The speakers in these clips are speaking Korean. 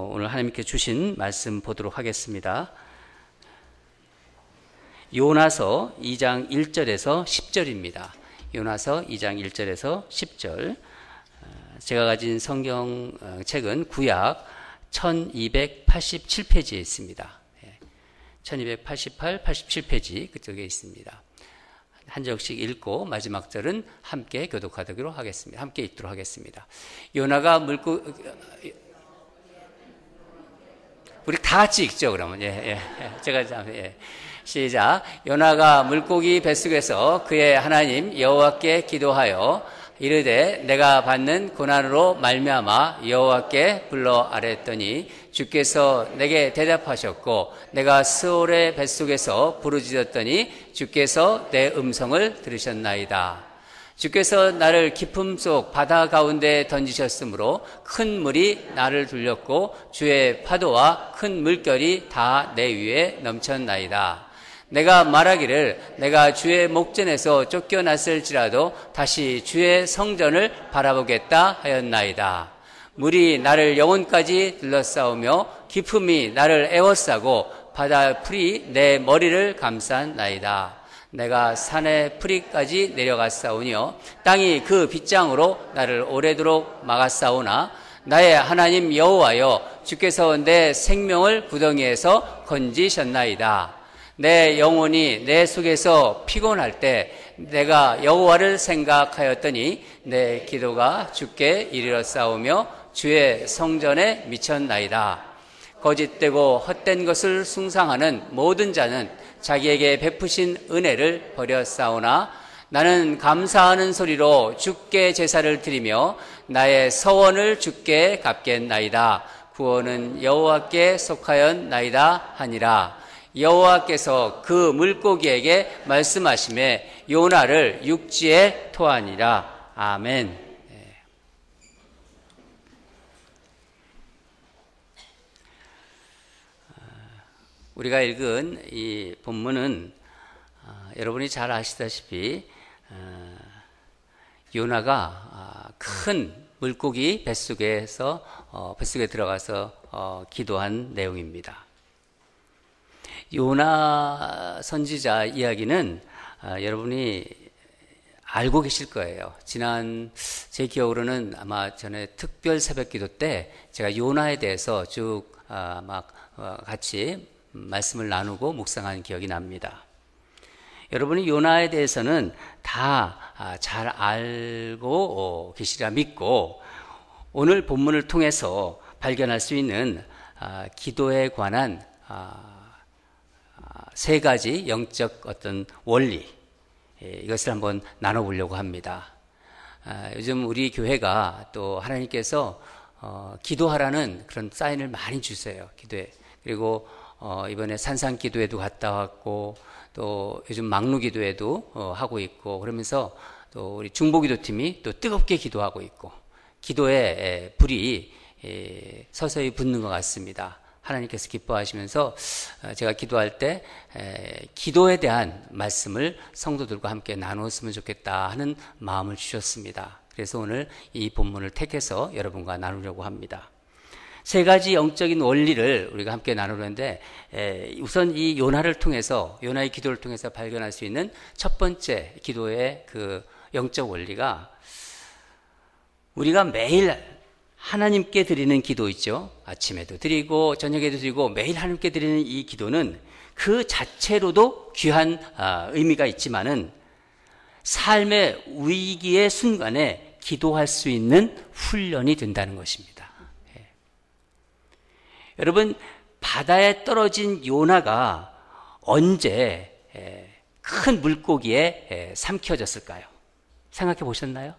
오늘 하나님께 주신 말씀 보도록 하겠습니다. 요나서 2장 1절에서 10절입니다. 요나서 2장 1절에서 10절. 제가 가진 성경책은 구약 1287페이지에 있습니다. 1288, 87페이지 그쪽에 있습니다. 한 절씩 읽고 마지막 절은 함께 교독하도록 하겠습니다. 함께 읽도록 하겠습니다. 요나가 우리 다 같이 읽죠, 그러면. 제가 시작. 요나가 물고기 뱃속에서 그의 하나님 여호와께 기도하여 이르되 내가 받는 고난으로 말미암아 여호와께 불러 아뢰었더니 주께서 내게 대답하셨고 내가 스올의 뱃속에서 부르짖었더니 주께서 내 음성을 들으셨나이다. 주께서 나를 깊음 속 바다 가운데 던지셨으므로 큰 물이 나를 둘렸고 주의 파도와 큰 물결이 다 내 위에 넘쳤나이다. 내가 말하기를 내가 주의 목전에서 쫓겨났을지라도 다시 주의 성전을 바라보겠다 하였나이다. 물이 나를 영혼까지 둘러싸우며 깊음이 나를 에워싸고 바다 풀이 내 머리를 감쌌나이다. 내가 산의 풀이까지 내려갔사오니요 땅이 그 빗장으로 나를 오래도록 막았사오나 나의 하나님 여호와여 주께서 내 생명을 구덩이에서 건지셨나이다. 내 영혼이 내 속에서 피곤할 때 내가 여호와를 생각하였더니 내 기도가 주께 이르렀사오며 주의 성전에 미쳤나이다. 거짓되고 헛된 것을 숭상하는 모든 자는 자기에게 베푸신 은혜를 버렸사오나 나는 감사하는 소리로 주께 제사를 드리며 나의 서원을 주께 갚겠나이다. 구원은 여호와께 속하였나이다 하니라. 여호와께서 그 물고기에게 말씀하시매 요나를 육지에 토하니라. 아멘. 우리가 읽은 이 본문은 여러분이 잘 아시다시피 요나가 큰 물고기 뱃속에 들어가서 기도한 내용입니다. 요나 선지자 이야기는 여러분이 알고 계실 거예요. 지난 제 기억으로는 아마 전에 특별 새벽기도 때 제가 요나에 대해서 쭉 같이 말씀을 나누고 묵상한 기억이 납니다. 여러분이 요나에 대해서는 다 잘 알고 계시리라 믿고 오늘 본문을 통해서 발견할 수 있는 기도에 관한 세 가지 영적 어떤 원리, 이것을 한번 나눠보려고 합니다. 요즘 우리 교회가 또 하나님께서 기도하라는 그런 사인을 많이 주세요. 기도에. 그리고 이번에 산상기도에도 갔다 왔고 또 요즘 막루기도에도 하고 있고 그러면서 또 우리 중보기도팀이 또 뜨겁게 기도하고 있고 기도에 불이 서서히 붙는 것 같습니다. 하나님께서 기뻐하시면서 제가 기도할 때 기도에 대한 말씀을 성도들과 함께 나누었으면 좋겠다 하는 마음을 주셨습니다. 그래서 오늘 이 본문을 택해서 여러분과 나누려고 합니다. 세 가지 영적인 원리를 우리가 함께 나누는데 우선 이 요나를 통해서 요나의 기도를 통해서 발견할 수 있는 첫 번째 기도의 그 영적 원리가 우리가 매일 하나님께 드리는 기도 있죠. 아침에도 드리고 저녁에도 드리고 매일 하나님께 드리는 이 기도는 그 자체로도 귀한 의미가 있지만은 삶의 위기의 순간에 기도할 수 있는 훈련이 된다는 것입니다. 여러분, 바다에 떨어진 요나가 언제 큰 물고기에 삼켜졌을까요? 생각해 보셨나요?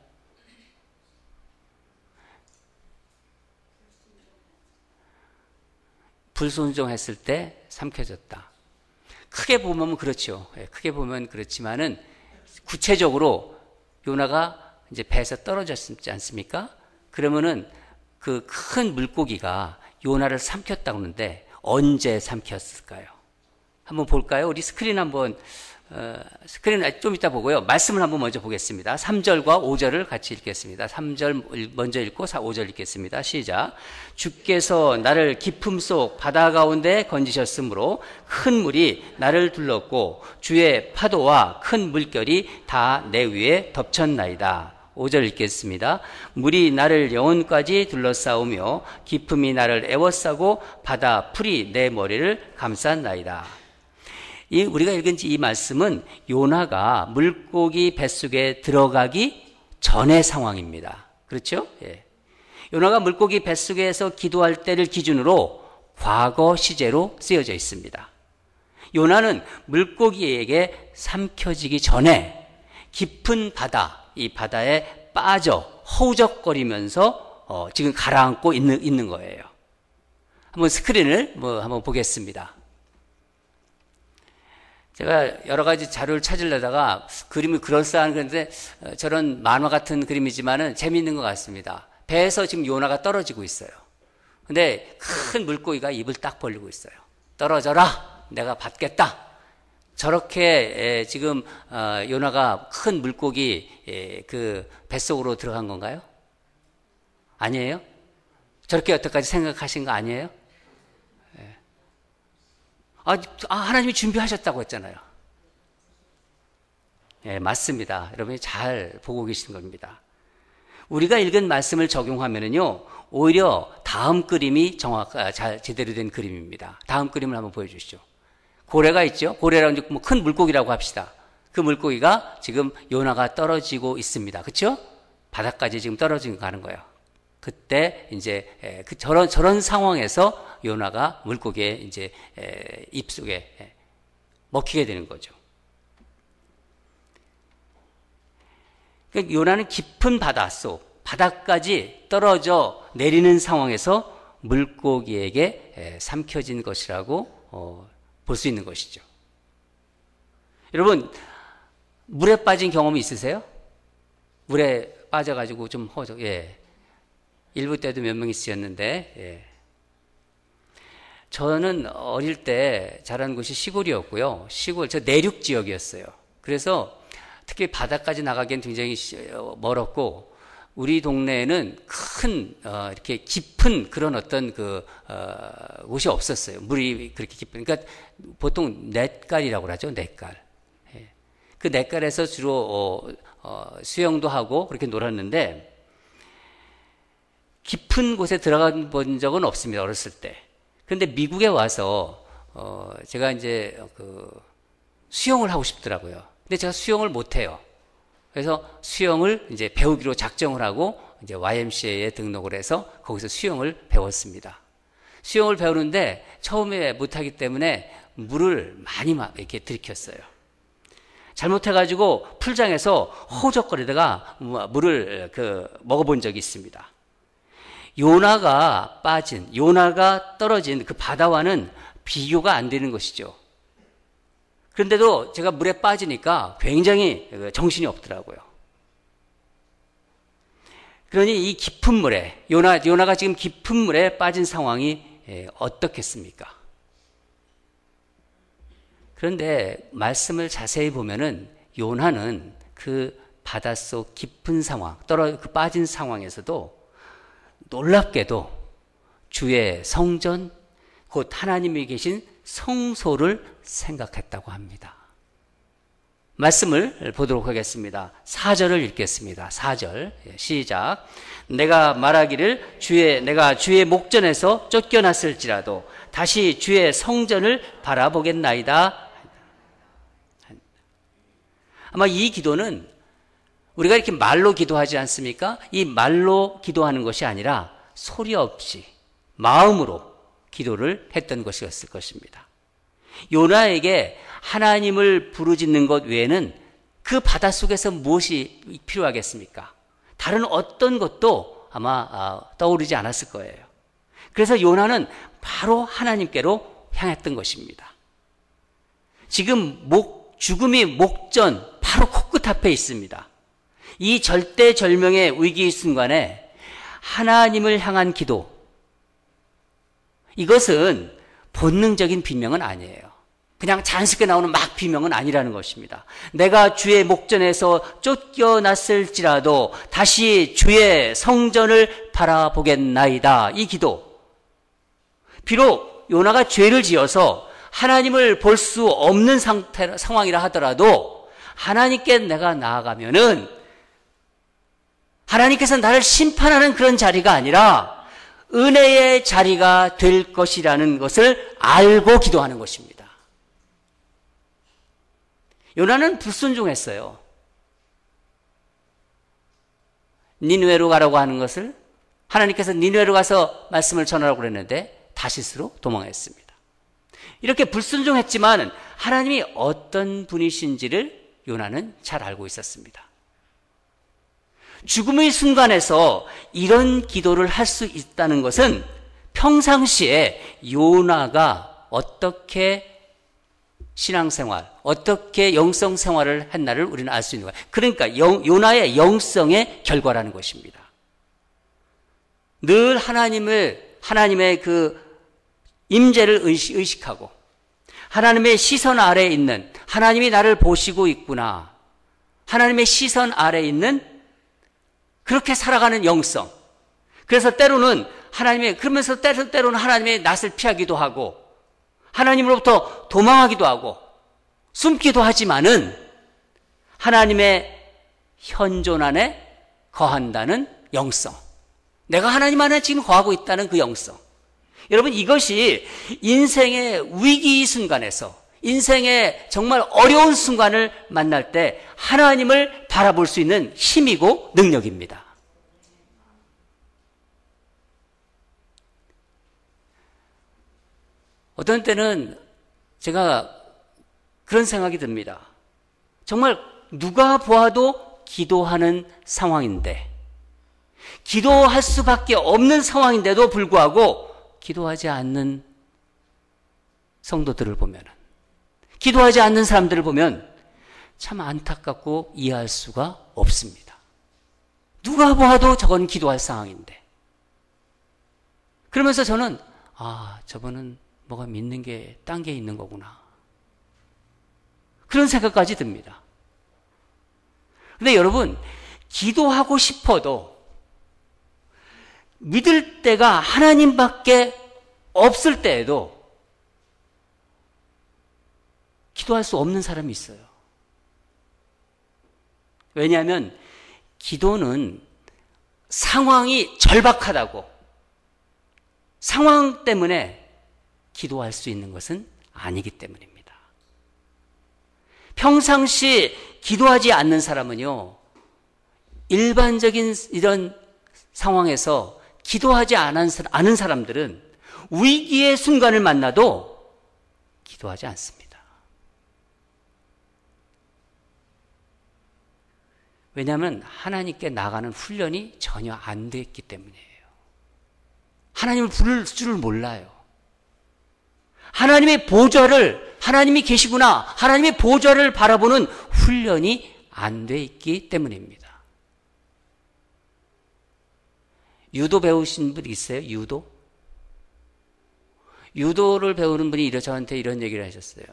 불순종했을 때 삼켜졌다. 크게 보면 그렇죠. 크게 보면 그렇지만은 구체적으로 요나가 이제 배에서 떨어졌지 않습니까? 그러면은 그 큰 물고기가 요나를 삼켰다고 하는데 언제 삼켰을까요? 한번 볼까요? 우리 스크린 한번 스크린 좀 이따 보고요. 말씀을 한번 먼저 보겠습니다. 3절과 5절을 같이 읽겠습니다. 3절 먼저 읽고 5절 읽겠습니다. 시작. 주께서 나를 깊음 속 바다 가운데 건지셨으므로 큰 물이 나를 둘렀고 주의 파도와 큰 물결이 다 내 위에 덮쳤나이다. 5절 읽겠습니다. 물이 나를 영혼까지 둘러싸우며 깊음이 나를 에워싸고 바다 풀이 내 머리를 감쌌나이다. 우리가 읽은 이 말씀은 요나가 물고기 뱃속에 들어가기 전의 상황입니다. 그렇죠? 예. 요나가 물고기 뱃속에서 기도할 때를 기준으로 과거 시제로 쓰여져 있습니다. 요나는 물고기에게 삼켜지기 전에 깊은 바다, 이 바다에 빠져 허우적거리면서 지금 가라앉고 있는 거예요. 한번 스크린을 한번 보겠습니다. 제가 여러 가지 자료를 찾으려다가 그림이 그럴싸한 건데 저런 만화 같은 그림이지만은 재미있는 것 같습니다. 배에서 지금 요나가 떨어지고 있어요. 근데 큰 물고기가 입을 딱 벌리고 있어요. 떨어져라! 내가 받겠다! 저렇게 지금 요나가 큰 물고기 그 뱃속으로 들어간 건가요? 아니에요? 저렇게 여태까지 생각하신 거 아니에요? 하나님이 준비하셨다고 했잖아요. 예, 맞습니다. 여러분이 잘 보고 계신 겁니다. 우리가 읽은 말씀을 적용하면은요, 오히려 다음 그림이 잘 제대로 된 그림입니다. 다음 그림을 한번 보여주시죠. 고래가 있죠? 고래라는 이제 큰 물고기라고 합시다. 그 물고기가 지금 요나가 떨어지고 있습니다. 그렇죠? 바닥까지 지금 떨어지고 가는 거예요. 그때 이제 저런 상황에서 요나가 물고기의 이제 입속에 먹히게 되는 거죠. 그러니까 요나는 깊은 바닷속, 바닥까지 떨어져 내리는 상황에서 물고기에게 삼켜진 것이라고 볼 수 있는 것이죠. 여러분, 물에 빠진 경험이 있으세요? 물에 빠져가지고 좀 일부 때도 몇 명 있으셨는데, 저는 어릴 때 자란 곳이 시골이었고요. 저 내륙 지역이었어요. 그래서 특히 바다까지 나가기엔 굉장히 멀었고, 우리 동네에는 이렇게 깊은 그런 어떤 곳이 없었어요. 물이 그렇게 깊은. 그러니까 보통 냇가리라고 하죠. 냇갈. 그 냇가에서 주로 수영도 하고 그렇게 놀았는데, 깊은 곳에 들어가 본 적은 없습니다. 어렸을 때. 그런데 미국에 와서 제가 이제 수영을 하고 싶더라고요. 근데 제가 수영을 못 해요. 그래서 수영을 이제 배우기로 작정을 하고 이제 YMCA에 등록을 해서 거기서 수영을 배웠습니다. 수영을 배우는데 처음에 못하기 때문에 물을 많이 이렇게 들이켰어요. 잘못해가지고 풀장에서 허우적거리다가 물을 먹어본 적이 있습니다. 요나가 떨어진 그 바다와는 비교가 안 되는 것이죠. 그런데도 제가 물에 빠지니까 굉장히 정신이 없더라고요. 그러니 이 깊은 물에, 요나가 지금 깊은 물에 빠진 상황이 어떻겠습니까? 그런데 말씀을 자세히 보면은 요나는 그 바닷속 깊은 상황, 빠진 상황에서도 놀랍게도 주의 성전, 곧 하나님이 계신 성소를 생각했다고 합니다. 말씀을 보도록 하겠습니다. 4절을 읽겠습니다. 4절 시작. 내가 말하기를 내가 주의 목전에서 쫓겨났을지라도 다시 주의 성전을 바라보겠나이다. 아마 이 기도는 우리가 이렇게 말로 기도하지 않습니까? 이 말로 기도하는 것이 아니라 소리 없이 마음으로 기도를 했던 것이었을 것입니다. 요나에게 하나님을 부르짖는 것 외에는 그 바닷속에서 무엇이 필요하겠습니까? 다른 어떤 것도 아마 떠오르지 않았을 거예요. 그래서 요나는 바로 하나님께로 향했던 것입니다. 지금 죽음이 목전 바로 코끝 앞에 있습니다. 이 절대절명의 위기 순간에 하나님을 향한 기도, 이것은 본능적인 비명은 아니에요. 그냥 자연스럽게 나오는 막 비명은 아니라는 것입니다. 내가 주의 목전에서 쫓겨났을지라도 다시 주의 성전을 바라보겠나이다. 이 기도. 비록 요나가 죄를 지어서 하나님을 볼 수 없는 상황이라 하더라도 하나님께 내가 나아가면은 하나님께서 나를 심판하는 그런 자리가 아니라 은혜의 자리가 될 것이라는 것을 알고 기도하는 것입니다. 요나는 불순종했어요. 니느웨로 가라고 하는 것을 하나님께서 니느웨로 가서 말씀을 전하라고 그랬는데 다시스로 도망했습니다. 이렇게 불순종했지만 하나님이 어떤 분이신지를 요나는 잘 알고 있었습니다. 죽음의 순간에서 이런 기도를 할 수 있다는 것은 평상시에 요나가 어떻게 신앙생활, 어떻게 영성생활을 했나를 우리는 알 수 있는 거예요. 그러니까 요나의 영성의 결과라는 것입니다. 늘 하나님의 그 임재를 의식하고 하나님의 시선 아래에 있는, 하나님이 나를 보시고 있구나, 하나님의 시선 아래에 있는 그렇게 살아가는 영성. 그래서 때로는 그러면서 때로는 하나님의 낯을 피하기도 하고 하나님으로부터 도망하기도 하고 숨기도 하지만은 하나님의 현존 안에 거한다는 영성. 내가 하나님 안에 지금 거하고 있다는 그 영성. 여러분, 이것이 인생의 위기 순간에서, 인생의 정말 어려운 순간을 만날 때 하나님을 바라볼 수 있는 힘이고 능력입니다. 어떤 때는 제가 그런 생각이 듭니다. 정말 누가 보아도 기도하는 상황인데, 기도할 수밖에 없는 상황인데도 불구하고 기도하지 않는 성도들을 보면, 기도하지 않는 사람들을 보면 참 안타깝고 이해할 수가 없습니다. 누가 보아도 저건 기도할 상황인데. 그러면서 저는 저분은 뭐가 믿는 게 딴 게 있는 거구나, 그런 생각까지 듭니다. 근데 여러분, 기도하고 싶어도 믿을 때가 하나님밖에 없을 때에도 기도할 수 없는 사람이 있어요. 왜냐하면 기도는 상황이 절박하다고, 상황 때문에 기도할 수 있는 것은 아니기 때문입니다. 평상시 기도하지 않는 사람은요, 일반적인 이런 상황에서 기도하지 않은 사람들은 위기의 순간을 만나도 기도하지 않습니다. 왜냐하면 하나님께 나가는 훈련이 전혀 안 돼 있기 때문이에요. 하나님을 부를 줄을 몰라요. 하나님의 보좌를, 하나님이 계시구나, 하나님의 보좌를 바라보는 훈련이 안 돼 있기 때문입니다. 유도 배우신 분 있어요? 유도를 배우는 분이 저한테 이런 얘기를 하셨어요.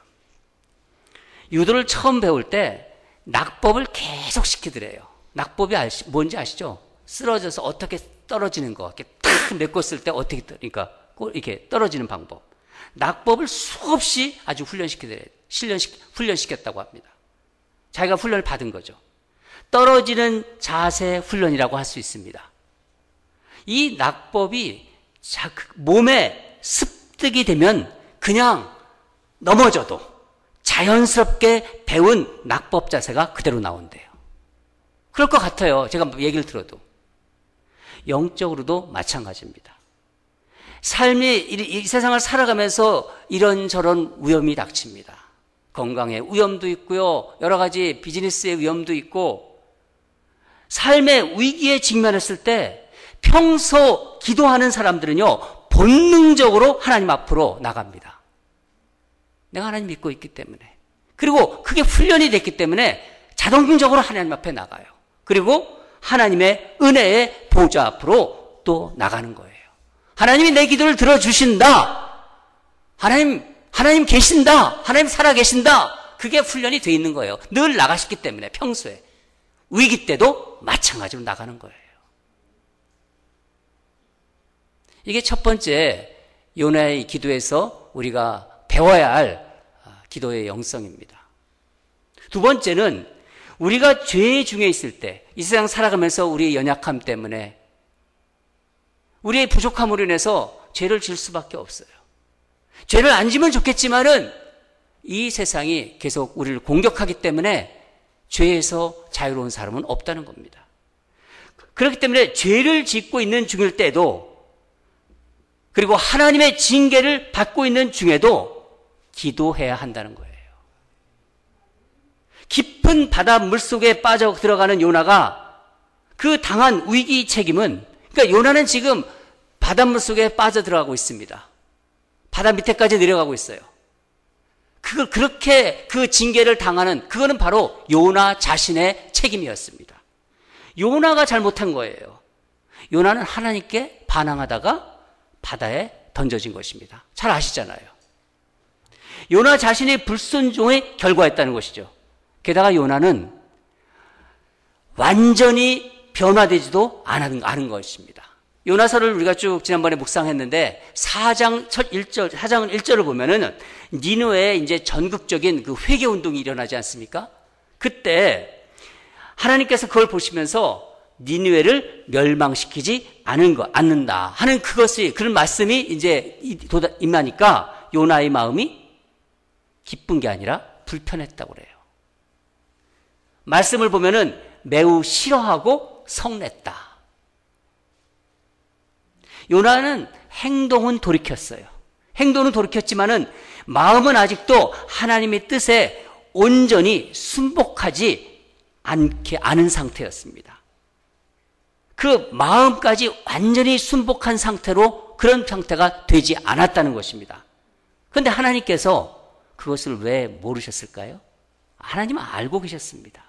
유도를 처음 배울 때 낙법을 계속 시키더래요. 낙법이 뭔지 아시죠? 쓰러져서 어떻게 떨어지는 거, 이렇게 탁 메꿨을 때 어떻게, 그러니까 이렇게 떨어지는 방법. 낙법을 수없이 아주 훈련시켰다고 합니다. 자기가 훈련을 받은 거죠. 떨어지는 자세 훈련이라고 할 수 있습니다. 이 낙법이 몸에 습득이 되면 그냥 넘어져도 자연스럽게 배운 낙법 자세가 그대로 나온대요. 그럴 것 같아요. 제가 얘기를 들어도. 영적으로도 마찬가지입니다. 이 세상을 살아가면서 이런저런 위험이 닥칩니다. 건강의 위험도 있고요, 여러 가지 비즈니스의 위험도 있고, 삶의 위기에 직면했을 때 평소 기도하는 사람들은요, 본능적으로 하나님 앞으로 나갑니다. 내가 하나님 믿고 있기 때문에. 그리고 그게 훈련이 됐기 때문에 자동적으로 하나님 앞에 나가요. 그리고 하나님의 은혜의 보좌 앞으로 또 나가는 거예요. 하나님이 내 기도를 들어주신다. 하나님 하나님 계신다. 하나님 살아계신다. 그게 훈련이 돼 있는 거예요. 늘 나가셨기 때문에 평소에. 위기 때도 마찬가지로 나가는 거예요. 이게 첫 번째 요나의 기도에서 우리가 배워야 할 기도의 영성입니다. 두 번째는 우리가 죄 중에 있을 때, 이 세상 살아가면서 우리의 연약함 때문에, 우리의 부족함으로 인해서 죄를 질 수밖에 없어요. 죄를 안 지면 좋겠지만은 이 세상이 계속 우리를 공격하기 때문에 죄에서 자유로운 사람은 없다는 겁니다. 그렇기 때문에 죄를 짓고 있는 중일 때도, 그리고 하나님의 징계를 받고 있는 중에도 기도해야 한다는 거예요. 깊은 바다 물속에 빠져 들어가는 요나가 그 당한 위기 책임은, 그러니까 요나는 지금 바닷물 속에 빠져 들어가고 있습니다. 바다 밑에까지 내려가고 있어요. 그걸 그렇게 그 징계를 당하는, 그거는 바로 요나 자신의 책임이었습니다. 요나가 잘못한 거예요. 요나는 하나님께 반항하다가 바다에 던져진 것입니다. 잘 아시잖아요. 요나 자신의 불순종의 결과였다는 것이죠. 게다가 요나는 완전히 변화되지도 않은 것입니다. 요나서를 우리가 쭉 지난번에 묵상했는데 4장 1절을 보면은 니느웨에 이제 전국적인 그 회개 운동이 일어나지 않습니까? 그때 하나님께서 그걸 보시면서 니느웨를 멸망시키지 않는다 하는 그런 말씀이 이제 임하니까 요나의 마음이 기쁜 게 아니라 불편했다고 그래요. 말씀을 보면은 매우 싫어하고 성냈다. 요나는 행동은 돌이켰어요. 행동은 돌이켰지만은 마음은 아직도 하나님의 뜻에 온전히 순복하지 않은 상태였습니다. 그 마음까지 완전히 순복한 상태로 그런 상태가 되지 않았다는 것입니다. 그런데 하나님께서 그것을 왜 모르셨을까요? 하나님은 알고 계셨습니다.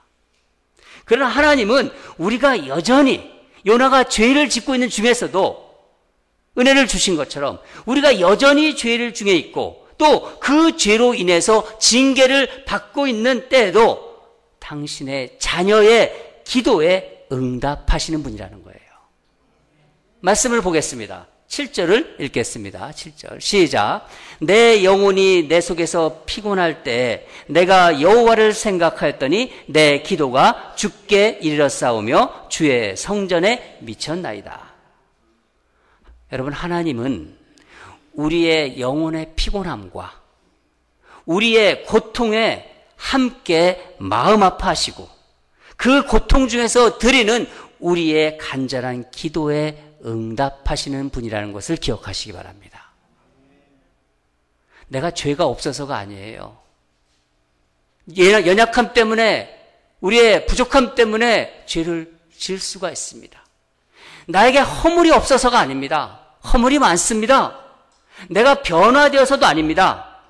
그러나 하나님은 우리가 여전히 요나가 죄를 짓고 있는 중에서도 은혜를 주신 것처럼 우리가 여전히 죄를 중에 있고 또 그 죄로 인해서 징계를 받고 있는 때에도 당신의 자녀의 기도에 응답하시는 분이라는 거예요. 말씀을 보겠습니다. 7절을 읽겠습니다. 7절 시작. 내 영혼이 내 속에서 피곤할 때 내가 여호와를 생각하였더니 내 기도가 주께 이르렀사오며 주의 성전에 미쳤나이다. 여러분, 하나님은 우리의 영혼의 피곤함과 우리의 고통에 함께 마음 아파하시고 그 고통 중에서 드리는 우리의 간절한 기도에 응답하시는 분이라는 것을 기억하시기 바랍니다. 내가 죄가 없어서가 아니에요. 연약함 때문에, 우리의 부족함 때문에 죄를 지을 수가 있습니다. 나에게 허물이 없어서가 아닙니다. 허물이 많습니다. 내가 변화되어서도 아닙니다.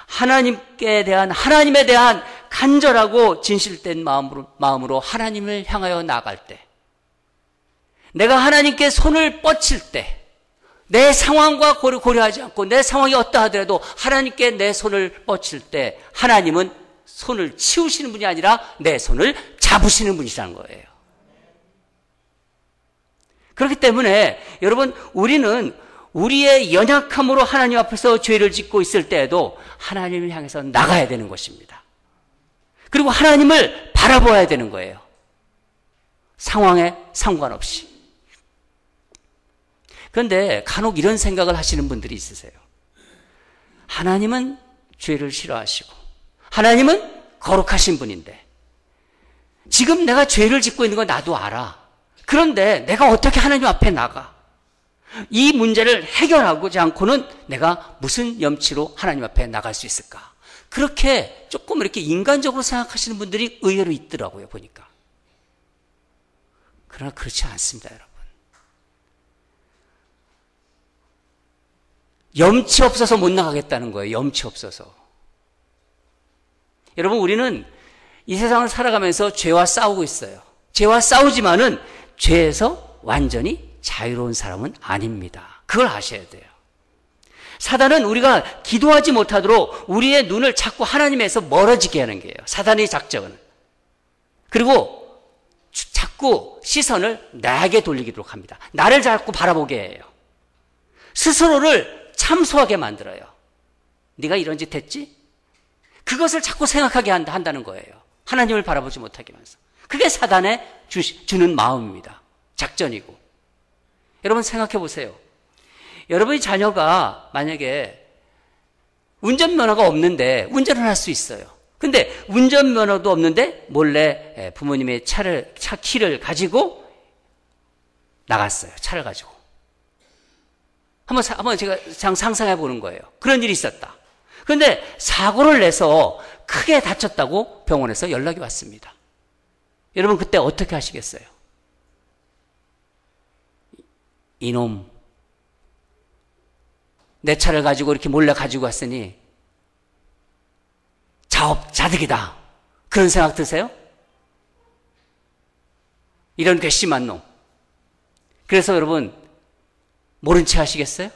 하나님에 대한 간절하고 진실된 마음으로 하나님을 향하여 나아갈 때, 내가 하나님께 손을 뻗칠 때, 내 상황과 고려하지 않고 내 상황이 어떠하더라도 하나님께 내 손을 뻗칠 때 하나님은 손을 치우시는 분이 아니라 내 손을 잡으시는 분이라는 거예요. 그렇기 때문에 여러분, 우리는 우리의 연약함으로 하나님 앞에서 죄를 짓고 있을 때에도 하나님을 향해서 나가야 되는 것입니다. 그리고 하나님을 바라보아야 되는 거예요. 상황에 상관없이. 그런데 간혹 이런 생각을 하시는 분들이 있으세요. 하나님은 죄를 싫어하시고 하나님은 거룩하신 분인데 지금 내가 죄를 짓고 있는 거 나도 알아. 그런데 내가 어떻게 하나님 앞에 나가? 이 문제를 해결하지 않고는 내가 무슨 염치로 하나님 앞에 나갈 수 있을까? 그렇게 조금 이렇게 인간적으로 생각하시는 분들이 의외로 있더라고요, 보니까. 그러나 그렇지 않습니다, 여러분. 염치 없어서 못 나가겠다는 거예요, 염치 없어서. 여러분, 우리는 이 세상을 살아가면서 죄와 싸우고 있어요. 죄와 싸우지만은 죄에서 완전히 자유로운 사람은 아닙니다. 그걸 아셔야 돼요. 사단은 우리가 기도하지 못하도록 우리의 눈을 자꾸 하나님에서 멀어지게 하는 거예요. 사단의 작전은. 그리고 자꾸 시선을 나에게 돌리도록 합니다. 나를 자꾸 바라보게 해요. 스스로를 참소하게 만들어요. 네가 이런 짓 했지? 그것을 자꾸 생각하게 한다는 거예요. 하나님을 바라보지 못하게 하면서. 그게 사단의 주는 마음입니다. 작전이고. 여러분 생각해 보세요. 여러분의 자녀가 만약에 운전면허가 없는데 운전을 할 수 있어요. 근데 운전면허도 없는데 몰래 부모님의 차 키를 가지고 나갔어요. 차를 가지고. 한번 제가 상상해 보는 거예요. 그런 일이 있었다. 그런데 사고를 내서 크게 다쳤다고 병원에서 연락이 왔습니다. 여러분 그때 어떻게 하시겠어요? 이놈, 내 차를 가지고 이렇게 몰래 가지고 왔으니 자업자득이다. 그런 생각 드세요? 이런 괘씸한 놈. 그래서 여러분 모른 체 하시겠어요?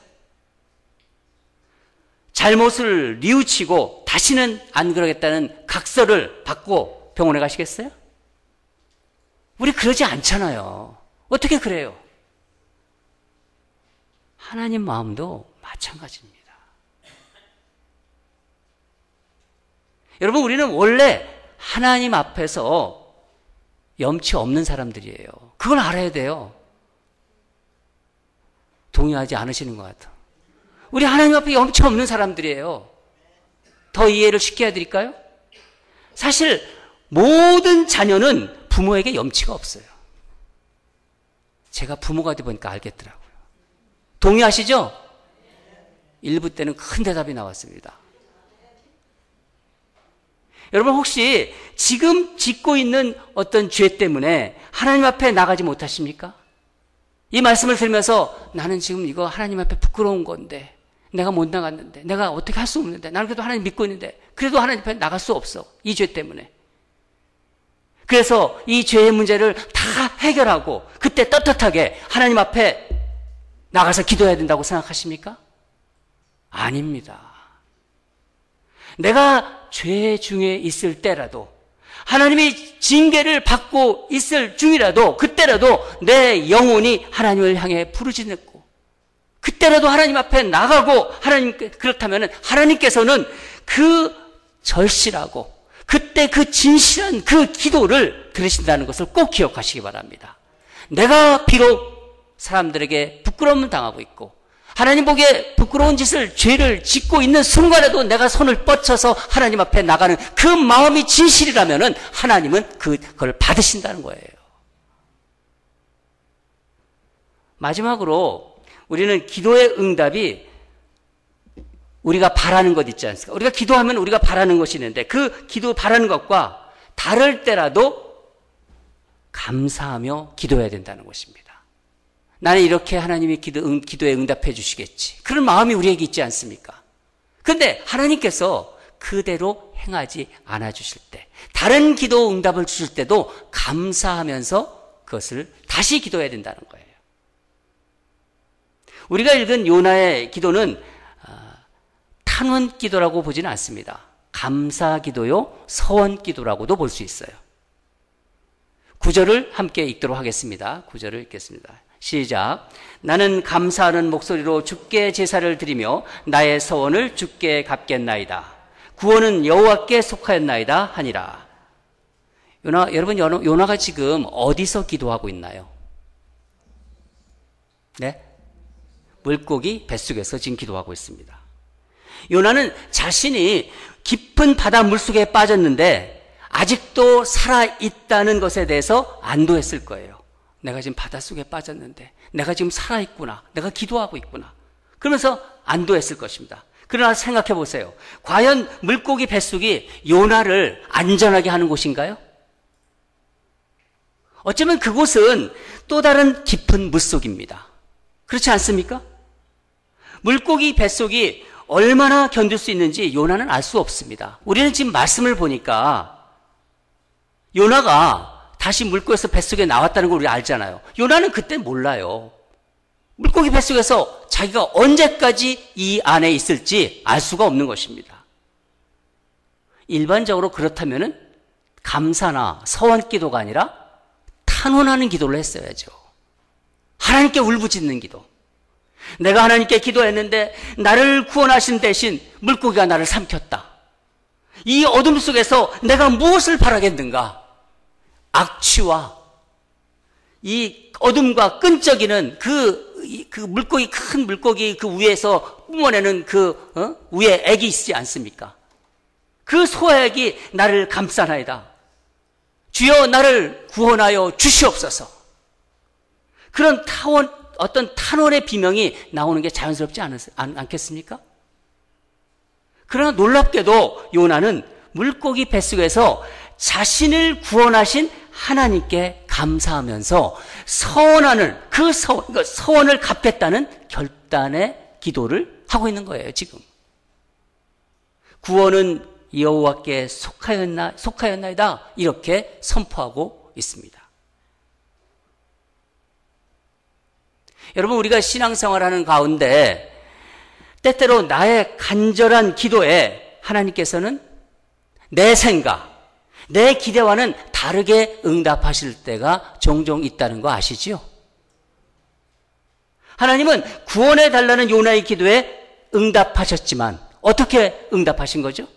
잘못을 뉘우치고 다시는 안 그러겠다는 각서를 받고 병원에 가시겠어요? 우리 그러지 않잖아요. 어떻게 그래요? 하나님 마음도 마찬가지입니다. 여러분 우리는 원래 하나님 앞에서 염치 없는 사람들이에요. 그걸 알아야 돼요. 동의하지 않으시는 것 같아요. 우리 하나님 앞에 염치 없는 사람들이에요. 더 이해를 쉽게 해드릴까요? 사실 모든 자녀는 부모에게 염치가 없어요. 제가 부모가 되보니까 알겠더라고요. 동의하시죠? 1부 때는 큰 대답이 나왔습니다. 여러분 혹시 지금 짓고 있는 어떤 죄 때문에 하나님 앞에 나가지 못하십니까? 이 말씀을 들으면서 나는 지금 이거 하나님 앞에 부끄러운 건데 내가 못 나갔는데 내가 어떻게 할 수 없는데 나는 그래도 하나님 믿고 있는데 그래도 하나님 앞에 나갈 수 없어. 이 죄 때문에. 그래서 이 죄의 문제를 다 해결하고 그때 떳떳하게 하나님 앞에 나가서 기도해야 된다고 생각하십니까? 아닙니다. 내가 죄 중에 있을 때라도 하나님의 징계를 받고 있을 중이라도 그때라도 내 영혼이 하나님을 향해 부르짖고 그때라도 하나님 앞에 나가고 그렇다면 하나님께서는 그 절실하고 그때 그 진실한 그 기도를 들으신다는 것을 꼭 기억하시기 바랍니다. 내가 비록 사람들에게 부끄러움을 당하고 있고 하나님 보기에 부끄러운 죄를 짓고 있는 순간에도 내가 손을 뻗쳐서 하나님 앞에 나가는 그 마음이 진실이라면 하나님은 그걸 받으신다는 거예요. 마지막으로 우리는 기도의 응답이 우리가 바라는 것 있지 않습니까? 우리가 기도하면 우리가 바라는 것이 있는데 그 기도 바라는 것과 다를 때라도 감사하며 기도해야 된다는 것입니다. 나는 이렇게 하나님이 기도에 응답해 주시겠지. 그런 마음이 우리에게 있지 않습니까? 그런데 하나님께서 그대로 행하지 않아 주실 때, 다른 기도 응답을 주실 때도 감사하면서 그것을 다시 기도해야 된다는 거예요. 우리가 읽은 요나의 기도는 탄원 기도라고 보지는 않습니다. 감사 기도요, 서원 기도라고도 볼 수 있어요. 9절을 함께 읽도록 하겠습니다. 9절을 읽겠습니다. 시작. 나는 감사하는 목소리로 주께 제사를 드리며 나의 서원을 주께 갚겠나이다. 구원은 여호와께 속하였나이다 하니라. 여러분 요나가 지금 어디서 기도하고 있나요? 네? 물고기 뱃속에서 지금 기도하고 있습니다. 요나는 자신이 깊은 바다 물속에 빠졌는데 아직도 살아있다는 것에 대해서 안도했을 거예요. 내가 지금 바닷속에 빠졌는데 내가 지금 살아있구나. 내가 기도하고 있구나. 그러면서 안도했을 것입니다. 그러나 생각해 보세요. 과연 물고기 뱃속이 요나를 안전하게 하는 곳인가요? 어쩌면 그곳은 또 다른 깊은 물속입니다. 그렇지 않습니까? 물고기 뱃속이 얼마나 견딜 수 있는지 요나는 알 수 없습니다. 우리는 지금 말씀을 보니까 요나가 다시 물고기에서 뱃속에 나왔다는 걸 우리 알잖아요. 요나는 그때 몰라요. 물고기 뱃속에서 자기가 언제까지 이 안에 있을지 알 수가 없는 것입니다. 일반적으로 그렇다면은 감사나 서원 기도가 아니라 탄원하는 기도를 했어야죠. 하나님께 울부짖는 기도. 내가 하나님께 기도했는데 나를 구원하신 대신 물고기가 나를 삼켰다. 이 어둠 속에서 내가 무엇을 바라겠는가? 악취와 이 어둠과 끈적이는 그 물고기, 큰 물고기 그 위에서 뿜어내는 위에 액이 있지 않습니까? 그 소액이 나를 감싸나이다. 주여 나를 구원하여 주시옵소서. 그런 어떤 탄원의 비명이 나오는 게 자연스럽지 않겠습니까? 그러나 놀랍게도 요나는 물고기 뱃속에서 자신을 구원하신 하나님께 감사하면서 서원하는 그 서원을 갚겠다는 결단의 기도를 하고 있는 거예요, 지금. 구원은 여호와께 속하였나이다. 이렇게 선포하고 있습니다. 여러분, 우리가 신앙생활하는 가운데 때때로 나의 간절한 기도에 하나님께서는 내 생각, 내 기대와는 다르게 응답하실 때가 종종 있다는 거 아시지요? 하나님은 구원해달라는 요나의 기도에 응답하셨지만 어떻게 응답하신 거죠?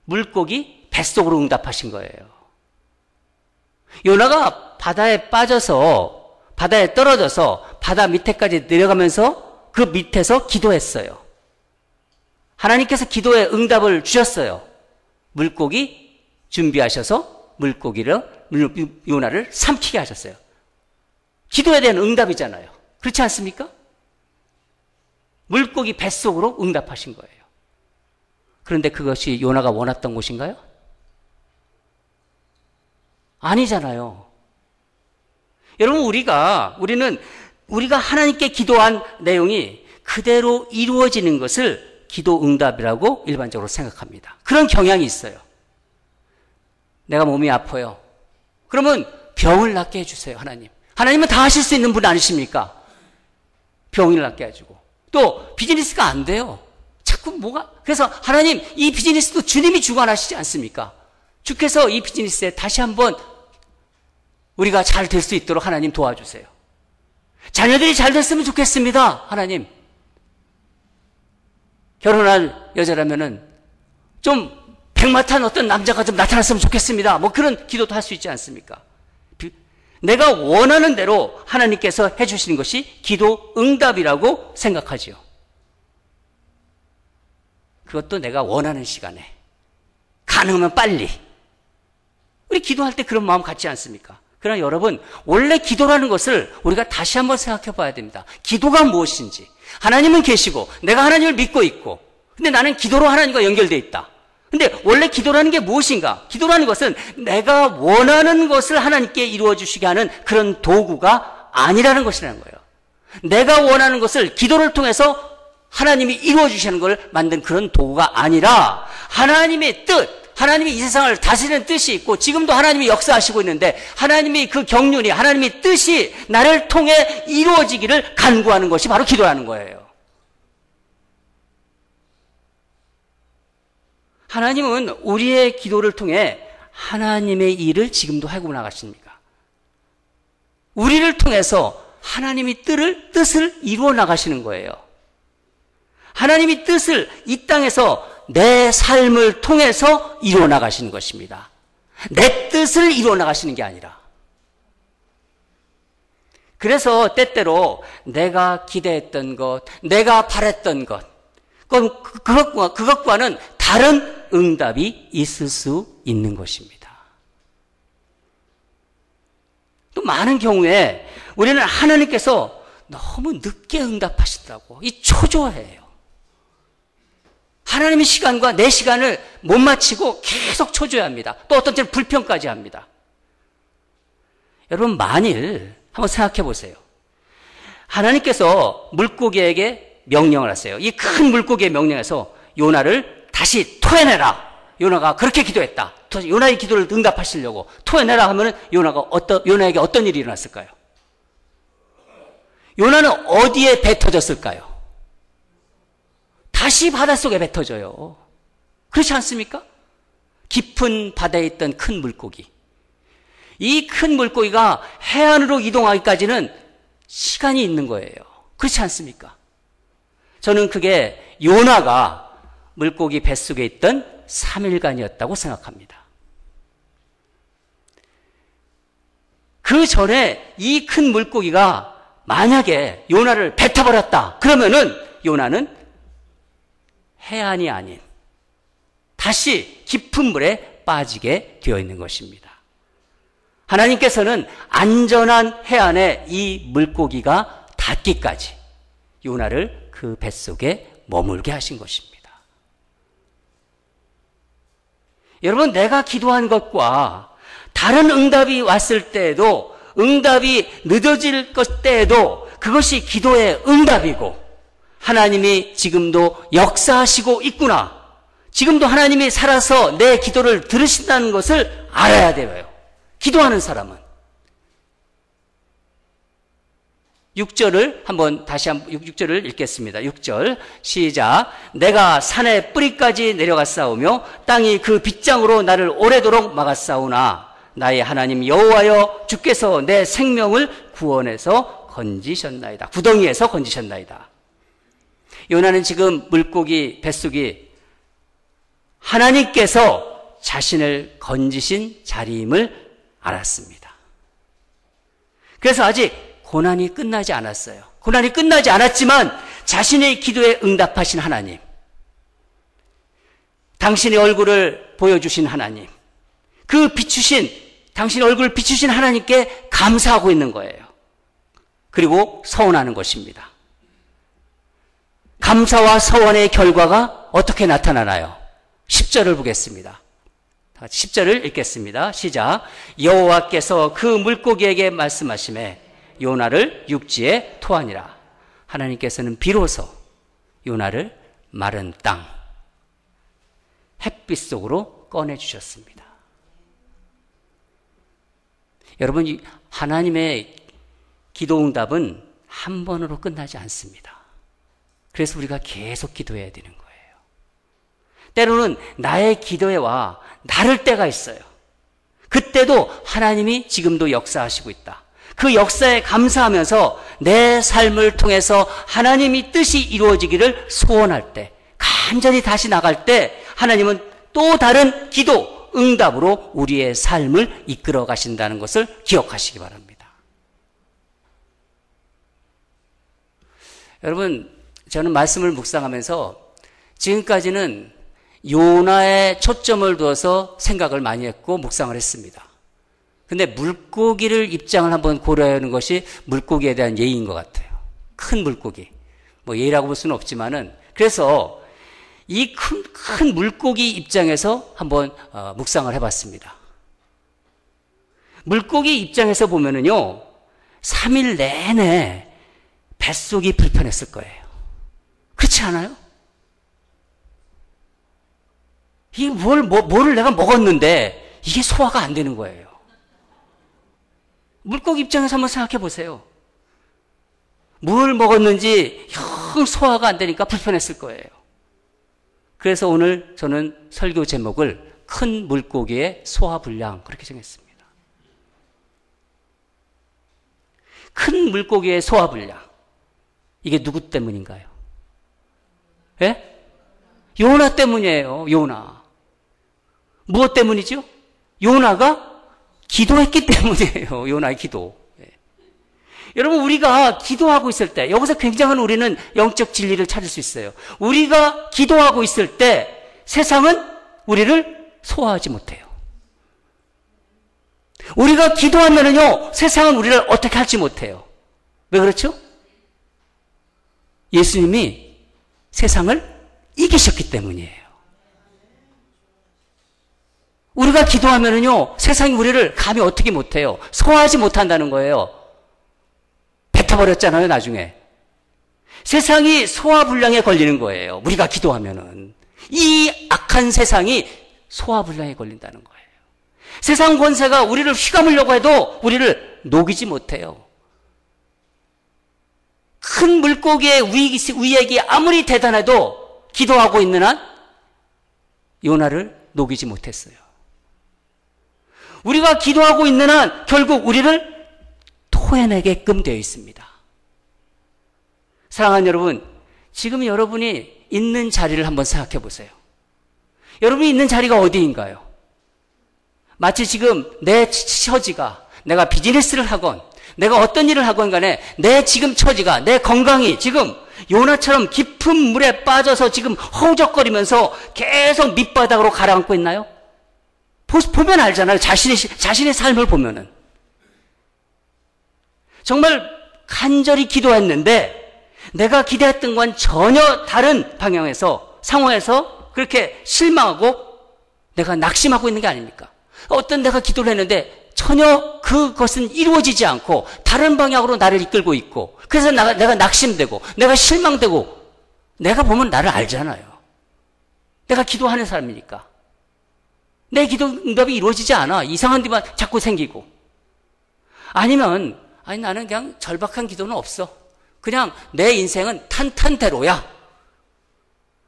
물고기 뱃속으로 응답하신 거예요. 요나가 바다에 떨어져서 바다 밑에까지 내려가면서 그 밑에서 기도했어요. 하나님께서 기도에 응답을 주셨어요. 물고기 준비하셔서 요나를 삼키게 하셨어요. 기도에 대한 응답이잖아요. 그렇지 않습니까? 물고기 뱃속으로 응답하신 거예요. 그런데 그것이 요나가 원했던 것인가요? 아니잖아요. 여러분, 우리는 하나님께 기도한 내용이 그대로 이루어지는 것을 기도 응답이라고 일반적으로 생각합니다. 그런 경향이 있어요. 내가 몸이 아파요. 그러면 병을 낫게 해주세요, 하나님. 하나님은 다 하실 수 있는 분 아니십니까? 병을 낫게 해주고. 또 비즈니스가 안 돼요. 자꾸 그래서 하나님, 이 비즈니스도 주님이 주관하시지 않습니까? 주께서 이 비즈니스에 다시 한번 우리가 잘 될 수 있도록 하나님 도와주세요. 자녀들이 잘 됐으면 좋겠습니다, 하나님. 결혼할 여자라면은 좀 백마탄 어떤 남자가 좀 나타났으면 좋겠습니다. 그런 기도도 할 수 있지 않습니까? 내가 원하는 대로 하나님께서 해주시는 것이 기도 응답이라고 생각하지요. 그것도 내가 원하는 시간에, 가능하면 빨리. 우리 기도할 때 그런 마음 갖지 않습니까? 그러나 여러분, 원래 기도라는 것을 우리가 다시 한번 생각해 봐야 됩니다. 기도가 무엇인지. 하나님은 계시고 내가 하나님을 믿고 있고, 근데 나는 기도로 하나님과 연결되어 있다. 근데 원래 기도라는 게 무엇인가? 기도라는 것은 내가 원하는 것을 하나님께 이루어 주시게 하는 그런 도구가 아니라는 것이라는 거예요. 내가 원하는 것을 기도를 통해서 하나님이 이루어 주시는 걸 만든 그런 도구가 아니라 하나님의 뜻, 하나님이 이 세상을 다스리는 뜻이 있고 지금도 하나님이 역사하시고 있는데 하나님이 그 경륜이, 하나님의 뜻이 나를 통해 이루어지기를 간구하는 것이 바로 기도라는 거예요. 하나님은 우리의 기도를 통해 하나님의 일을 지금도 하고 나가십니까? 우리를 통해서 하나님의 뜻을 이루어 나가시는 거예요. 하나님의 뜻을 이 땅에서 내 삶을 통해서 이루어 나가시는 것입니다. 내 뜻을 이루어 나가시는 게 아니라. 그래서 때때로 내가 기대했던 것, 내가 바랬던 것, 그것과는 다른 응답이 있을 수 있는 것입니다. 또 많은 경우에 우리는 하나님께서 너무 늦게 응답하신다고 초조해해요. 하나님의 시간과 내 시간을 못 맞추고 계속 초조해합니다. 또 어떤 때는 불평까지 합니다. 여러분, 만일 한번 생각해 보세요. 하나님께서 물고기에게 명령을 하세요. 이 큰 물고기의 명령에서 요나를 다시 토해내라. 요나가 그렇게 기도했다. 요나의 기도를 응답하시려고 토해내라 하면은 요나에게 어떤 일이 일어났을까요? 요나는 어디에 뱉어졌을까요? 다시 바닷속에 뱉어져요. 그렇지 않습니까? 깊은 바다에 있던 큰 물고기. 이 큰 물고기가 해안으로 이동하기까지는 시간이 있는 거예요. 그렇지 않습니까? 저는 그게 요나가 물고기 뱃속에 있던 3일간이었다고 생각합니다. 그 전에 이 큰 물고기가 만약에 요나를 뱉어버렸다. 그러면은 요나는 해안이 아닌 다시 깊은 물에 빠지게 되어 있는 것입니다. 하나님께서는 안전한 해안에 이 물고기가 닿기까지 요나를 그 뱃속에 머물게 하신 것입니다. 여러분, 내가 기도한 것과 다른 응답이 왔을 때에도, 응답이 늦어질 것 때에도 그것이 기도의 응답이고 하나님이 지금도 역사하시고 있구나, 지금도 하나님이 살아서 내 기도를 들으신다는 것을 알아야 돼요. 기도하는 사람은. 6절을 한번 다시 6절을 읽겠습니다. 6절 시작. 내가 산의 뿌리까지 내려갔사오며 땅이 그 빗장으로 나를 오래도록 막았사오나 나의 하나님 여호와여, 주께서 내 생명을 구원해서 건지셨나이다. 구덩이에서 건지셨나이다. 요나는 지금 물고기 뱃속이 하나님께서 자신을 건지신 자리임을 알았습니다. 그래서 아직 고난이 끝나지 않았어요. 고난이 끝나지 않았지만 자신의 기도에 응답하신 하나님, 당신의 얼굴을 보여주신 하나님, 그 비추신, 당신의 얼굴을 비추신 하나님께 감사하고 있는 거예요. 그리고 서원하는 것입니다. 감사와 서원의 결과가 어떻게 나타나나요? 10절을 보겠습니다. 10절을 읽겠습니다. 시작. 여호와께서 그 물고기에게 말씀하시매 요나를 육지에 토하니라. 하나님께서는 비로소 요나를 마른 땅, 햇빛 속으로 꺼내주셨습니다. 여러분, 하나님의 기도응답은 한 번으로 끝나지 않습니다. 그래서 우리가 계속 기도해야 되는 거예요. 때로는 나의 기도에와 나를 때가 있어요. 그때도 하나님이 지금도 역사하시고 있다. 그 역사에 감사하면서 내 삶을 통해서 하나님이 뜻이 이루어지기를 소원할 때, 간절히 다시 나갈 때 하나님은 또 다른 기도, 응답으로 우리의 삶을 이끌어 가신다는 것을 기억하시기 바랍니다. 여러분, 저는 말씀을 묵상하면서 지금까지는 요나에 초점을 두어서 생각을 많이 했고 묵상을 했습니다. 근데 물고기를 입장을 한번 고려해야 하는 것이 물고기에 대한 예의인 것 같아요. 큰 물고기. 뭐 예의라고 볼 수는 없지만은, 그래서 이 큰 물고기 입장에서 한번 묵상을 해봤습니다. 물고기 입장에서 보면은요, 3일 내내 뱃속이 불편했을 거예요. 그렇지 않아요? 이게 뭐를 내가 먹었는데 이게 소화가 안 되는 거예요. 물고기 입장에서 한번 생각해 보세요. 뭘 먹었는지 영 소화가 안 되니까 불편했을 거예요. 그래서 오늘 저는 설교 제목을 큰 물고기의 소화불량, 그렇게 정했습니다. 큰 물고기의 소화불량. 이게 누구 때문인가요? 예? 요나 때문이에요. 요나. 무엇 때문이죠? 요나가 기도했기 때문이에요. 요나의 기도. 예. 여러분, 우리가 기도하고 있을 때, 여기서 굉장한 우리는 영적 진리를 찾을 수 있어요. 우리가 기도하고 있을 때 세상은 우리를 소화하지 못해요. 우리가 기도하면은요, 세상은 우리를 어떻게 할지 못해요. 왜 그렇죠? 예수님이 세상을 이기셨기 때문이에요. 우리가 기도하면은요, 세상이 우리를 감히 어떻게 못해요. 소화하지 못한다는 거예요. 뱉어버렸잖아요, 나중에. 세상이 소화불량에 걸리는 거예요. 우리가 기도하면은. 이 악한 세상이 소화불량에 걸린다는 거예요. 세상 권세가 우리를 휘감으려고 해도 우리를 녹이지 못해요. 큰 물고기의 위액이 아무리 대단해도 기도하고 있는 한 요나를 녹이지 못했어요. 우리가 기도하고 있는 한 결국 우리를 토해내게끔 되어 있습니다. 사랑하는 여러분, 지금 여러분이 있는 자리를 한번 생각해 보세요. 여러분이 있는 자리가 어디인가요? 마치 지금 내 처지가, 내가 비즈니스를 하건 내가 어떤 일을 하건 간에 내 지금 처지가, 내 건강이 지금 요나처럼 깊은 물에 빠져서 지금 허우적거리면서 계속 밑바닥으로 가라앉고 있나요? 보면 알잖아요. 자신의 삶을 보면은. 정말 간절히 기도했는데 내가 기대했던 건 전혀 다른 방향에서, 상황에서 그렇게 실망하고 내가 낙심하고 있는 게 아닙니까? 어떤 내가 기도를 했는데 전혀 그것은 이루어지지 않고 다른 방향으로 나를 이끌고 있고, 그래서 내가 낙심되고 내가 실망되고, 내가 보면 나를 알잖아요. 내가 기도하는 사람이니까. 내 기도 응답이 이루어지지 않아. 이상한 데만 자꾸 생기고. 아니면 나는 그냥 절박한 기도는 없어. 그냥 내 인생은 탄탄대로야.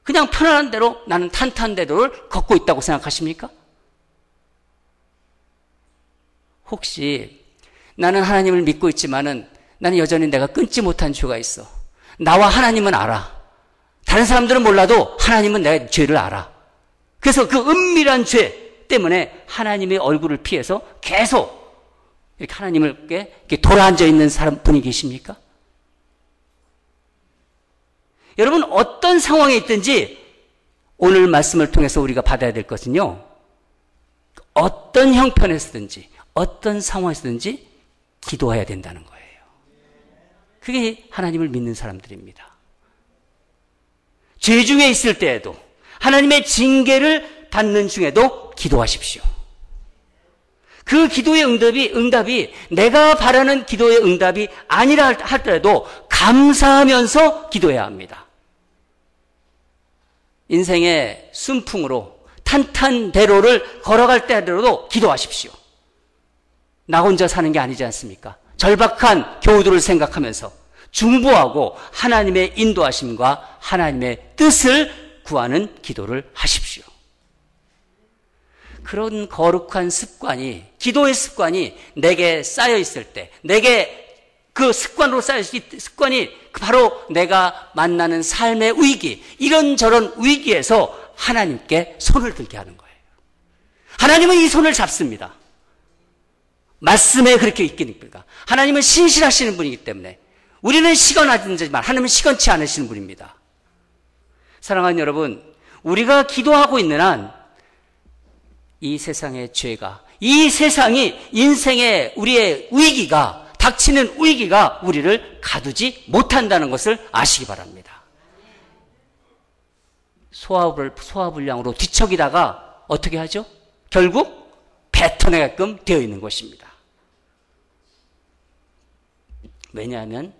그냥 편안한 대로 나는 탄탄대로를 걷고 있다고 생각하십니까? 혹시 나는 하나님을 믿고 있지만은 나는 여전히 내가 끊지 못한 죄가 있어. 나와 하나님은 알아. 다른 사람들은 몰라도 하나님은 내 죄를 알아. 그래서 그 은밀한 죄 때문에 하나님의 얼굴을 피해서 계속 이렇게 하나님을 이렇게 돌아앉아 있는 분이 계십니까? 여러분, 어떤 상황에 있든지 오늘 말씀을 통해서 우리가 받아야 될 것은요, 어떤 형편에서든지 어떤 상황에서든지 기도해야 된다는 거예요. 그게 하나님을 믿는 사람들입니다. 죄 중에 있을 때에도, 하나님의 징계를 받는 중에도 기도하십시오. 그 기도의 응답이 내가 바라는 기도의 응답이 아니라 할때라도 감사하면서 기도해야 합니다. 인생의 순풍으로 탄탄대로를 걸어갈 때라도 기도하십시오. 나 혼자 사는 게 아니지 않습니까? 절박한 교우들을 생각하면서 중보하고 하나님의 인도하심과 하나님의 뜻을 구하는 기도를 하십시오. 그런 거룩한 습관이, 기도의 습관이 내게 쌓여 있을 때, 내게 그 습관으로 쌓여있을 습관이 바로 내가 만나는 삶의 위기, 이런저런 위기에서 하나님께 손을 들게 하는 거예요. 하나님은 이 손을 잡습니다. 말씀에 그렇게 있기니까. 하나님은 신실하시는 분이기 때문에. 우리는 시건하지만 하나님은 시건치 않으시는 분입니다. 사랑하는 여러분, 우리가 기도하고 있는 한 이 세상의 죄가, 이 세상이 인생의 우리의 위기가, 닥치는 위기가 우리를 가두지 못한다는 것을 아시기 바랍니다. 소화불량으로 뒤척이다가 어떻게 하죠? 결국 뱉어내게끔 되어 있는 것입니다. 왜냐하면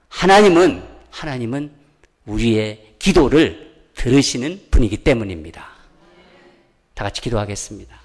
하나님은 우리의 기도를 들으시는 분이기 때문입니다. 다 같이 기도하겠습니다.